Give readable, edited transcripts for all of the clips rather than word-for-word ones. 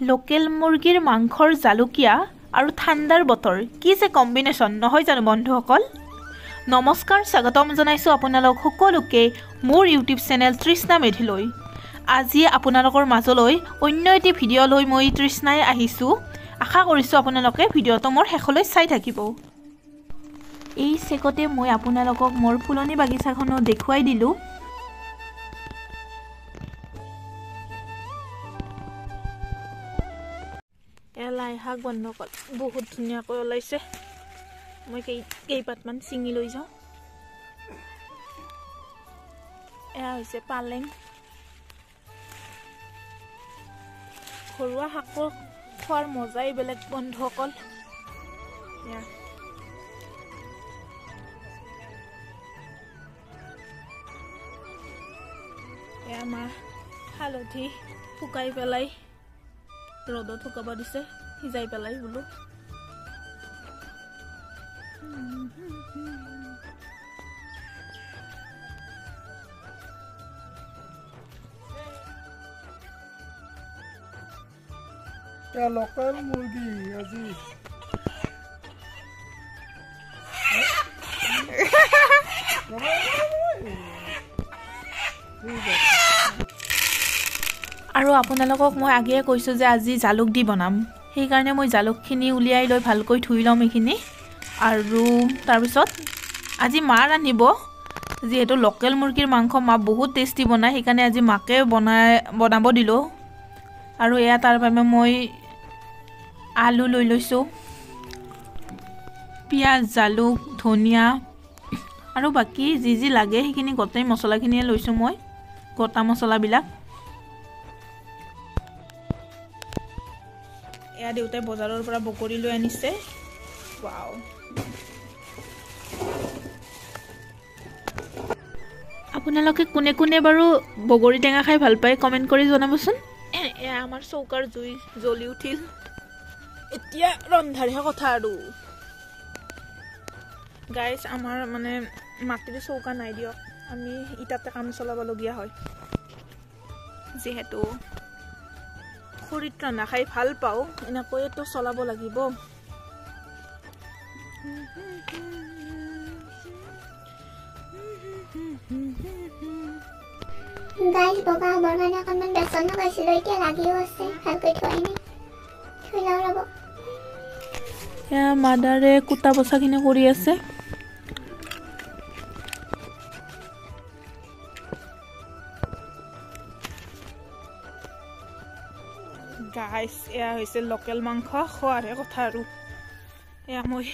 Local মুৰ্গীৰ মাংসৰ জালুকীয়া আৰু ঠাণ্ডাৰ বতৰ কি যে কম্বিনেশ্যন নহয় জানো বন্ধুসকল। নমস্কাৰ, স্বাগতম জনাইছোঁ আপোনালোক সকলোকে মোৰ ইউটিউব চেনেল তৃষ্ণা মেধিলৈ। আজি আপোনালোকৰ মাজলৈ অন্য এটি ভিডিঅ' লৈ মই তৃষ্ণাই আহিছোঁ। আশা কৰিছোঁ আপোনালোকে ভিডিঅ'টো মোৰ শেষলৈ চাই থাকিব। এই চেকতে মই আপোনালোকক মোৰ ফুলনি বাগিচাখনো দেখুৱাই দিলোঁ। লাই শাক বন্ধুসকল বহুত ধুনীয়াকৈ ওলাইছে। মই কেইপাতমান ছিঙি লৈ যাওঁ। এয়া হৈছে পালেং। ঘৰুৱা শাক খোৱাৰ মজাই বেলেগ বন্ধুসকল। এয়া আমাৰ হালধি শুকাই পেলাই ৰ'দত শুকাব দিছে, সিজাই পেলাই বোলো। লোকেল মুৰ্গী আজি আৰু আপোনালোকক মই আগেয়ে কৈছোঁ যে আজি জালুক দি বনাম। সেইকাৰণে মই জালুকখিনি উলিয়াই লৈ ভালকৈ ধুই ল'ম এইখিনি। আৰু তাৰপিছত আজি মা ৰান্ধিব, যিহেতু লোকেল মুৰ্গীৰ মাংস মা বহুত টেষ্টি বনায়, সেইকাৰণে আজি মাকে বনাব দিলোঁ। আৰু এয়া তাৰ বাবে মই আলু লৈ লৈছোঁ, পিঁয়াজ, জালুক, ধনিয়া আৰু বাকী যি যি লাগে সেইখিনি গোটেই মছলাখিনিয়ে লৈছোঁ মই, গোটা মছলাবিলাক। এয়া দেউতাই বজাৰৰ পৰা বগৰী লৈ আনিছে। ৱাও, আপোনালোকে কোনে কোনে বাৰু বগৰী টেঙা খাই ভাল পায় কমেণ্ট কৰি জনাবচোন। এয়া আমাৰ চৌকাৰ জুই জ্বলি উঠিল। এতিয়া ৰন্ধাৰহে কথা আৰু গাইজ, আমাৰ মানে মাটিৰ চৌকা নাই দিয়ক, আমি ইটাতে কাম চলাবলগীয়া হয়। যিহেতু খৰিত ৰন্ধা খাই ভাল পাওঁ, এনেকৈতো চলাব লাগিব। গাইজ, বগা হ'বৰ কাৰণে অকণমান বেচন লগাইছিলোঁ, এতিয়া লাগিও আছে, ভালকৈ থোৱাই নাই, থৈ লওঁ ৰ'ব। এয়া মাদাৰে কুটা বচাখিনি কৰি আছে। গাইজ, এয়া হৈছে লোকেল মাংস, খোৱাৰহে কথা আৰু। এয়া মই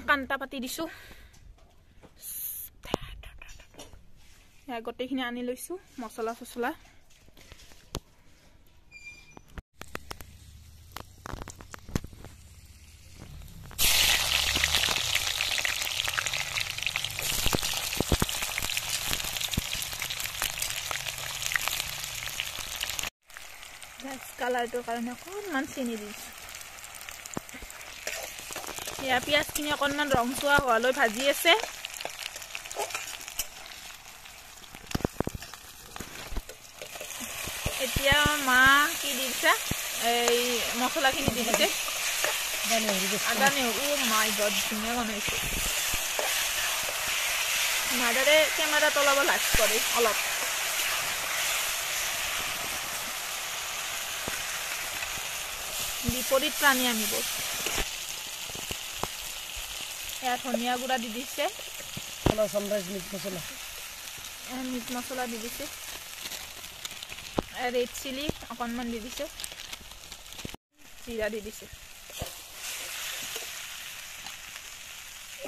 কাণ্টা পাতি দিছোঁ। এয়া গোটেইখিনি আনি লৈছোঁ, মছলা চছলা। কালাৰটোৰ কাৰণে অকণমান চেনি দিছোঁ। এয়া পিঁয়াজখিনি অকণমান ৰংচোৱা হোৱালৈ ভাজি আছে। এতিয়া মা কি দিছে, এই মছলাখিনি দি দিছে, আদা নহৰু। মাই গড, ধুনীয়া বনাইছে। মাদাৰে কেমেৰাত ওলাব লাজ কৰে অলপ। বিপৰীত প্ৰাণী আনিব। এয়া ধনিয়া গুড়া দি দিছে, মিট মছলা দি দিছে, ৰেড চিলি অকণমান দি দিছে, জিৰা দি দিছে।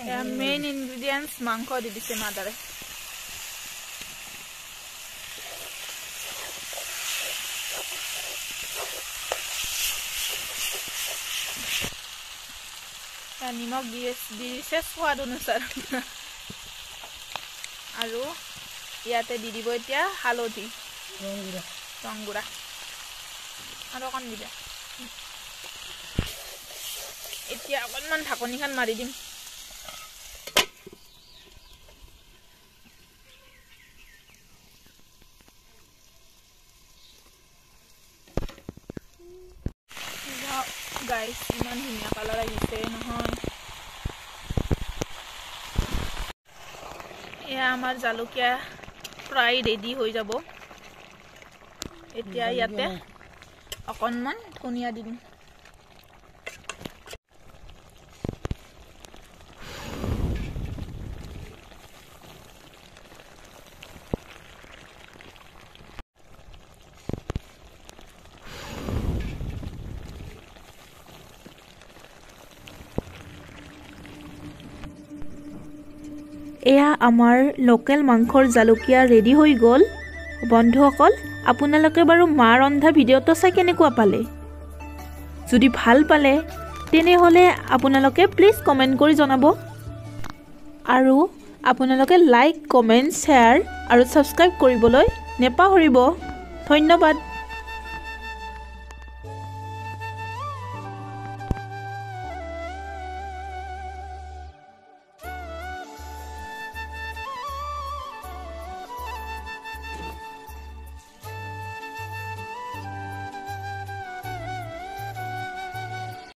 এয়া মেইন ইনগ্ৰিডিয়েণ্টছ মাংস দি দিছে মাদাৰে। নিমখ দি দিছে সোৱাদ অনুসাৰ। আৰু ইয়াতে দি দিব এতিয়া হালধি, ৰং গুড়া আৰু অকণ দিবা। এতিয়া অকণমান ঢাকনিখন মাৰি দিম। গাইস ইমান ধুনীয়া কালাৰ আহিছে নহয় এয়া আমাৰ জালুকিয়া প্ৰায় ৰেডি হৈ যাব এতিয়া ইয়াতে অকণমান ধনিয়া দিম এয়া আমাৰ লোকেল মাংসৰ জালুকিয়া ৰেডি হৈ গ'ল বন্ধুসকল আপোনালোকে বাৰু মা ৰন্ধা ভিডিঅ'টো চাই কেনেকুৱা পালে যদি ভাল পালে তেনেহ'লে আপোনালোকে প্লিজ কমেণ্ট কৰি জনাব আৰু আপোনালোকে লাইক কমেণ্ট শ্বেয়াৰ আৰু ছাবস্ক্ৰাইব কৰিবলৈ নেপাহৰিব ধন্যবাদ